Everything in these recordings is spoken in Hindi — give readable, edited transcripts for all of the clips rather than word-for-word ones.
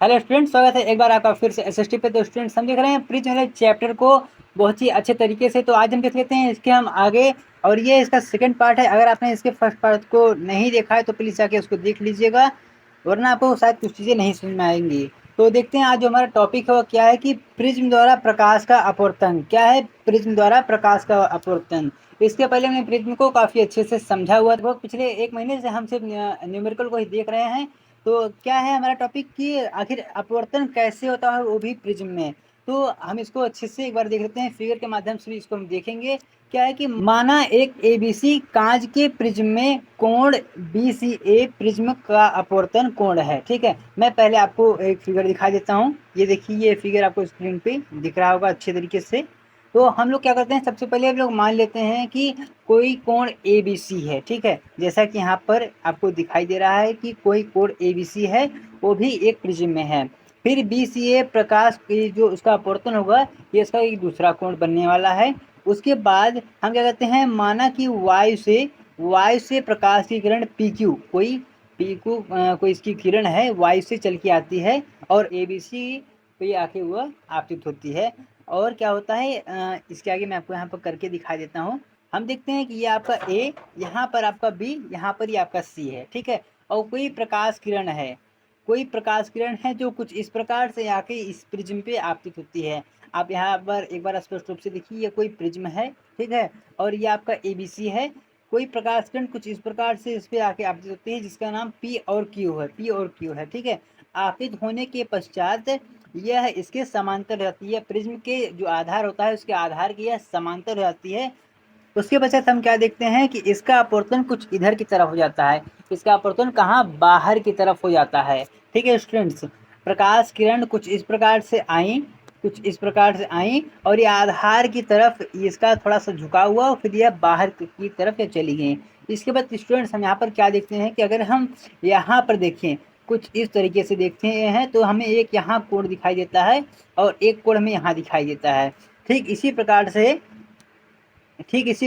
हेलो स्टूडेंट, स्वागत है एक बार आपका फिर से एसएसटी पे। तो स्टूडेंट्स हम देख रहे हैं प्रिज्म वाले चैप्टर को बहुत ही अच्छे तरीके से। तो आज हम देख लेते हैं इसके हम आगे, और ये इसका सेकंड पार्ट है। अगर आपने इसके फर्स्ट पार्ट को नहीं देखा है तो प्लीज़ जाके उसको देख लीजिएगा, वरना आपको शायद कुछ चीज़ें नहीं समझ में आएंगी। तो देखते हैं आज जो हमारा टॉपिक है वो क्या है कि प्रिज्म द्वारा प्रकाश का अपवर्तन। क्या है प्रिज्म द्वारा प्रकाश का अपवर्तन? इसके पहले हमने प्रिज्म को काफ़ी अच्छे से समझा हुआ था। पिछले एक महीने से हम सिर्फ न्यूमेरिकल को ही देख रहे हैं। तो क्या है हमारा टॉपिक कि आखिर अपवर्तन कैसे होता है वो भी प्रिज्म में। तो हम इसको अच्छे से एक बार देख लेते हैं, फिगर के माध्यम से भी इसको हम देखेंगे। क्या है कि माना एक एबीसी कांच के प्रिज्म में कोण बीसीए प्रिज्म का अपवर्तन कोण है। ठीक है, मैं पहले आपको एक फिगर दिखा देता हूँ। ये देखिए, ये फिगर आपको स्क्रीन पे दिख रहा होगा अच्छे तरीके से। तो हम लोग क्या करते हैं, सबसे पहले हम लोग मान लेते हैं कि कोई कोण ए बी सी है। ठीक है, जैसा कि यहाँ पर आपको दिखाई दे रहा है कि कोई कोण ए बी सी है, वो भी एक प्रिज्म में है। फिर बी सी ए प्रकाश की जो उसका अपवर्तन होगा, ये इसका एक दूसरा कोण बनने वाला है। उसके बाद हम क्या कहते हैं, माना कि वायु से प्रकाश की किरण पी क्यू, कोई इसकी किरण है वायु से चल के आती है और ए बी सी पे आके वह आपतित होती है। और क्या होता है, इसके आगे मैं आपको यहाँ पर करके दिखा देता हूँ। हम देखते हैं कि ये आपका ए, यहाँ पर आपका बी, यहाँ पर ये आपका सी है। ठीक है, और कोई प्रकाश किरण है जो कुछ इस प्रकार से आके इस प्रिज्म पे आपतित होती है। आप यहाँ पर एक बार स्पष्ट रूप से देखिए, ये कोई प्रिज्म है। ठीक है, और ये आपका ए बी सी है। कोई प्रकाश किरण कुछ इस प्रकार से इस पे आके आपतित होती है, जिसका नाम पी और क्यू है। ठीक है, आपतित होने के पश्चात यह इसके समांतर रहती है। प्रिज्म के जो आधार होता है उसके आधार की यह समांतर हो जाती है। उसके पश्चात हम क्या देखते हैं कि इसका अपवर्तन कुछ इधर की तरफ हो जाता है। इसका अपवर्तन कहाँ, बाहर की तरफ हो जाता है। ठीक है स्टूडेंट्स, प्रकाश किरण कुछ इस प्रकार से आई और ये आधार की तरफ इसका थोड़ा सा झुका हुआ, फिर यह बाहर की तरफ ये चली गई। इसके बाद स्टूडेंट्स हम यहाँ पर क्या देखते हैं कि अगर हम यहाँ पर देखें, कुछ इस तरीके से देखते हैं तो हमें एक यहाँ कोण दिखाई देता है और एक कोण हमें यहाँ दिखाई देता है। ठीक इसी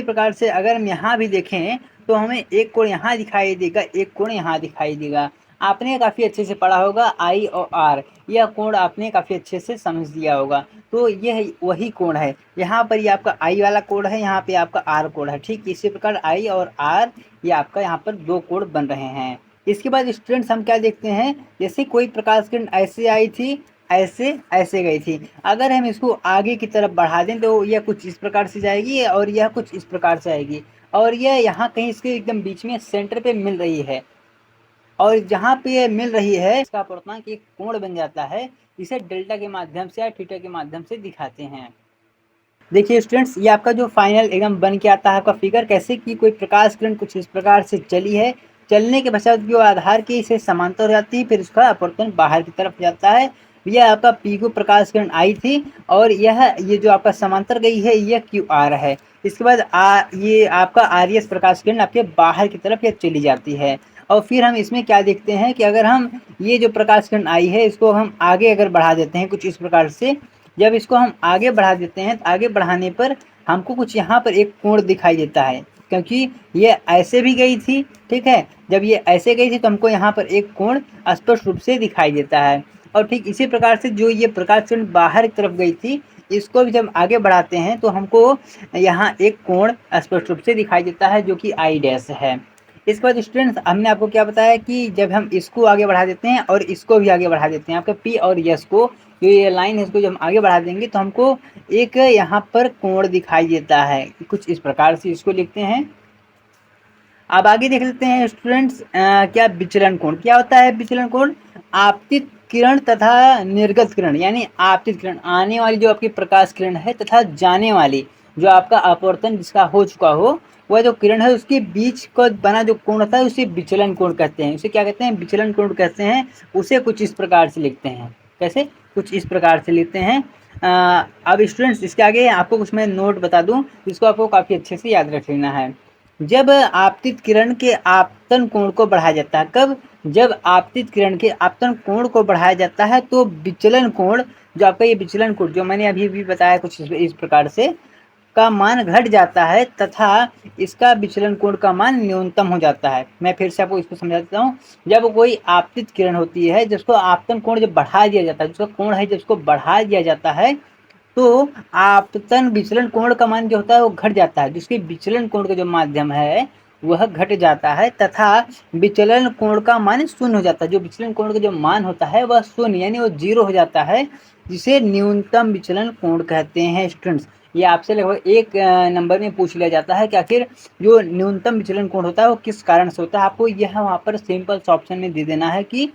प्रकार से अगर हम यहाँ भी देखें तो हमें एक कोण यहाँ दिखाई देगा, एक कोण यहाँ दिखाई देगा। आपने काफ़ी अच्छे से पढ़ा होगा आई और आर, यह कोण आपने काफ़ी अच्छे से समझ लिया होगा। तो यह वही कोण है, यहाँ पर ये आपका आई वाला कोण है, यहाँ पे आपका आर कोण है। ठीक इसी प्रकार आई और आर, ये आपका यहाँ पर दो कोण बन रहे हैं। इसके बाद स्टूडेंट्स हम क्या देखते हैं, जैसे कोई प्रकाश किरण ऐसे आई थी, ऐसे ऐसे गई थी। अगर हम इसको आगे की तरफ बढ़ा दें तो यह कुछ इस प्रकार से जाएगी और यह कुछ इस प्रकार से आएगी, और यह यहाँ कहीं इसके एकदम बीच में सेंटर पे मिल रही है। और जहाँ पे ये मिल रही है इसका अपवर्तनांक एक कोण बन जाता है। इसे डेल्टा के माध्यम से या थीटा के माध्यम से दिखाते हैं। देखिए स्टूडेंट्स, ये आपका जो फाइनल एकदम बन के आता है आपका फिगर, कैसे कि कोई प्रकाश किरण कुछ इस प्रकार से चली है, चलने के पश्चात जो आधार की इसे समांतर हो जाती है, फिर उसका अपवर्तन बाहर की तरफ जाता है। यह आपका पी क्यू प्रकाश किरण आई थी और ये जो आपका समांतर गई है यह क्यू आर है। इसके बाद ये आपका आर एस प्रकाश किरण आपके बाहर की तरफ यह चली जाती है। और फिर हम इसमें क्या देखते हैं कि अगर हम ये जो प्रकाश किरण आई है इसको हम आगे अगर बढ़ा देते हैं कुछ इस प्रकार से, जब इसको हम आगे बढ़ा देते हैं तो आगे बढ़ाने पर हमको कुछ यहाँ पर एक कोण दिखाई देता है, क्योंकि ये ऐसे भी गई थी। ठीक है, जब ये ऐसे गई थी तो हमको यहाँ पर एक कोण स्पष्ट रूप से दिखाई देता है। और ठीक इसी प्रकार से जो ये प्रकाश किरण बाहर की तरफ गई थी, इसको भी जब आगे बढ़ाते हैं तो हमको यहाँ एक कोण स्पष्ट रूप से दिखाई देता है, जो कि आई डैश है। इसके बाद स्टूडेंट्स हमने आपको क्या बताया कि जब हम इसको आगे बढ़ा देते हैं और इसको भी आगे बढ़ा देते हैं, आपका पी और यस को, जो ये लाइन है इसको जब हम आगे बढ़ा देंगे तो हमको एक यहाँ पर कोण दिखाई देता है। कुछ इस प्रकार से इसको लिखते हैं। अब आगे देख लेते हैं स्टूडेंट्स, क्या विचलन कोण क्या होता है। विचलन कोण आपतित किरण तथा निर्गत किरण, यानी आपतित किरण आने वाली जो आपकी प्रकाश किरण है तथा जाने वाली जो आपका अपवर्तन जिसका हो चुका हो, वह जो किरण है उसके बीच का बना जो कोण होता है उसे विचलन कोण कहते हैं। उसे क्या कहते हैं, विचलन कोण कहते हैं। उसे कुछ इस प्रकार से लिखते हैं। कैसे, कुछ इस प्रकार से लिखते हैं। अब स्टूडेंट्स इसके आगे आपको कुछ मैं नोट बता दूं, जिसको आपको काफ़ी अच्छे से याद रख लेना है। जब आपतित किरण के आपतन कोण को बढ़ाया जाता है, कब, जब आपतित किरण के आपतन कोण को बढ़ाया जाता है तो विचलन कोण, जो आपका ये विचलन कोण जो मैंने अभी भी बताया कुछ इस प्रकार से, का मान घट जाता है तथा इसका विचलन कोण का मान न्यूनतम हो जाता है। मैं फिर से आपको इसको समझा देता हूँ। जब कोई आपतित किरण होती है जिसको आपतन कोण जब बढ़ा दिया जाता है, जिसका कोण है जिसको बढ़ा दिया जाता है, तो आपतन विचलन कोण का मान जो होता है वो घट जाता है। जिसके विचलन कोण का जो माध्यम है वह घट जाता है तथा विचलन कोण का मान शून्य हो जाता है। जो विचलन कोण का जो मान होता है वह शून्य यानी वो 0 हो जाता है, जिसे न्यूनतम विचलन कोण कहते हैं। स्टूडेंट्स, ये आपसे लगभग एक नंबर में पूछ लिया जाता है कि आखिर जो न्यूनतम विचलन कोण होता है वो किस कारण से होता है। आपको यह वहाँ पर सिंपल सा ऑप्शन में दे देना है कि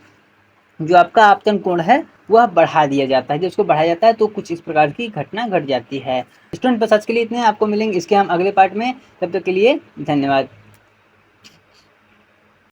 जो आपका आपतन कोण है वह बढ़ा दिया जाता है। जब उसको बढ़ाया जाता है तो कुछ इस प्रकार की घटना घट जाती है। स्टूडेंट, बस आज के लिए इतने। आपको मिलेंगे इसके हम अगले पार्ट में। तब तक के लिए धन्यवाद।